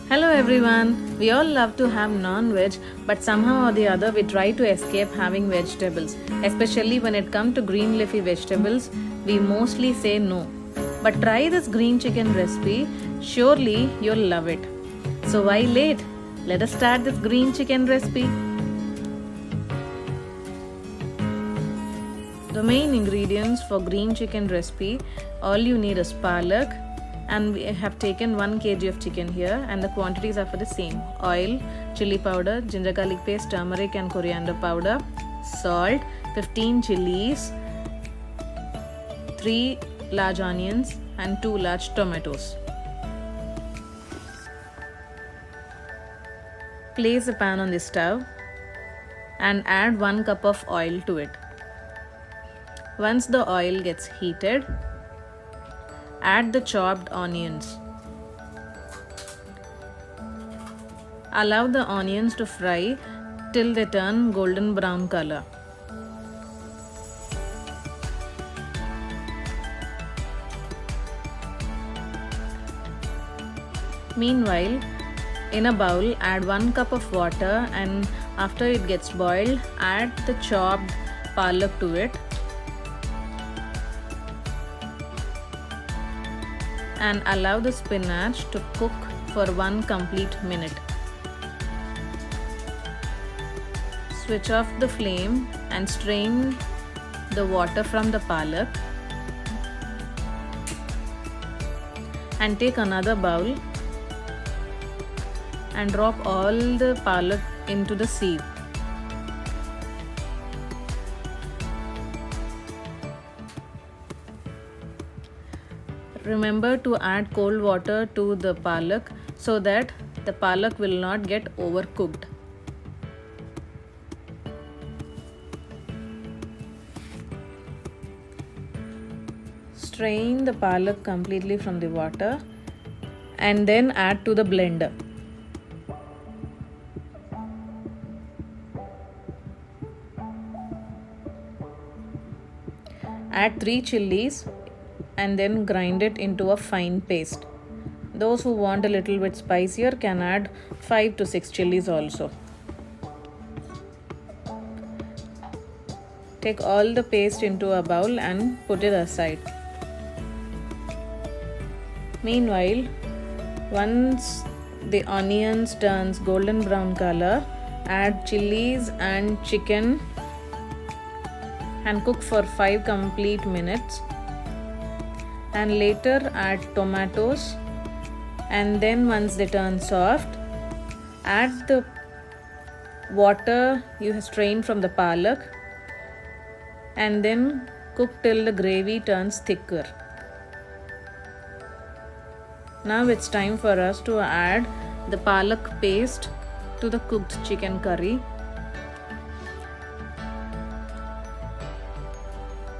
Hello everyone. We all love to have non-veg, but somehow or the other we try to escape having vegetables. Especially when it comes to green leafy vegetables, we mostly say no. But try this green chicken recipe, surely you'll love it. So why late? Let us start this green chicken recipe. The main ingredients for green chicken recipe, all you need is palak, and we have taken 1 kg of chicken here, and the quantities are for the same: oil, chili powder, ginger garlic paste, turmeric and coriander powder, salt, 15 chilies, 3 large onions and 2 large tomatoes. Place a pan on the stove and add 1 cup of oil to it. Once the oil gets heated, add the chopped onions. Allow the onions to fry till they turn golden brown color. Meanwhile, in a bowl, add 1 cup of water, and after it gets boiled, add the chopped palak to it and allow the spinach to cook for 1 complete minute. Switch off the flame and strain the water from the palak, and take another bowl and drop all the palak into the sieve. Remember to add cold water to the palak so that the palak will not get overcooked. Strain the palak completely from the water and then add to the blender. Add 3 chilies and then grind it into a fine paste. Those who want a little bit spicier can add 5 to 6 chilies also. Take all the paste into a bowl and put it aside. Meanwhile, once the onions turns golden brown color, add chilies and chicken and cook for 5 complete minutes. And later add tomatoes, and then once they turn soft, add the water you have strained from the palak and then cook till the gravy turns thicker. Now it's time for us to add the palak paste to the cooked chicken curry.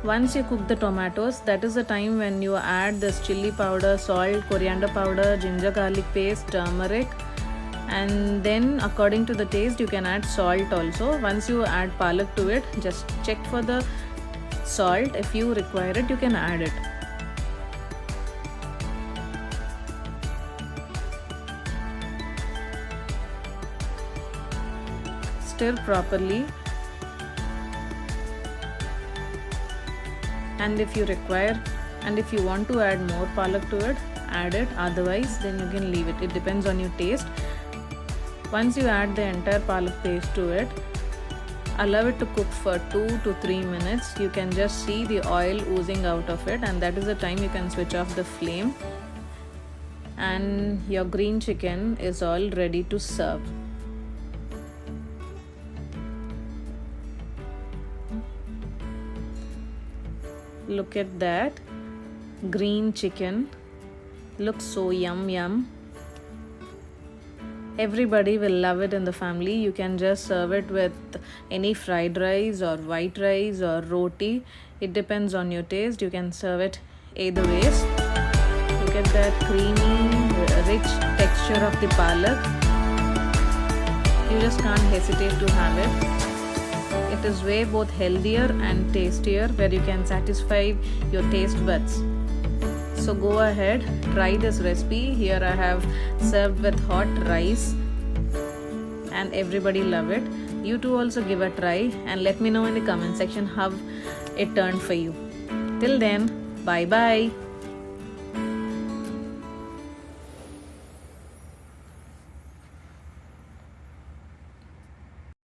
Once you cook the tomatoes, that is the time when you add this chili powder, salt, coriander powder, ginger garlic paste, turmeric, and then according to the taste you can add salt also. Once you add palak to it, just check for the salt. If you require it, you can add it. Stir properly. And if you require and if you want to add more palak to it, add it. Otherwise, then you can leave it. It depends on your taste. Once you add the entire palak paste to it, allow it to cook for 2 to 3 minutes. You can just see the oil oozing out of it, and that is the time you can switch off the flame. And your green chicken is all ready to serve. Look at that green chicken, looks so yum. Everybody will love it in the family. You can just serve it with any fried rice or white rice or roti. It depends on your taste. You can serve it either ways. Look at that creamy, rich texture of the palak. You just can't hesitate to have it. It is way both healthier and tastier, where you can satisfy your taste buds. So go ahead, try this recipe. Here I have served with hot rice and everybody love it. You too also give a try and let me know in the comment section how it turned for you. Till then, bye bye.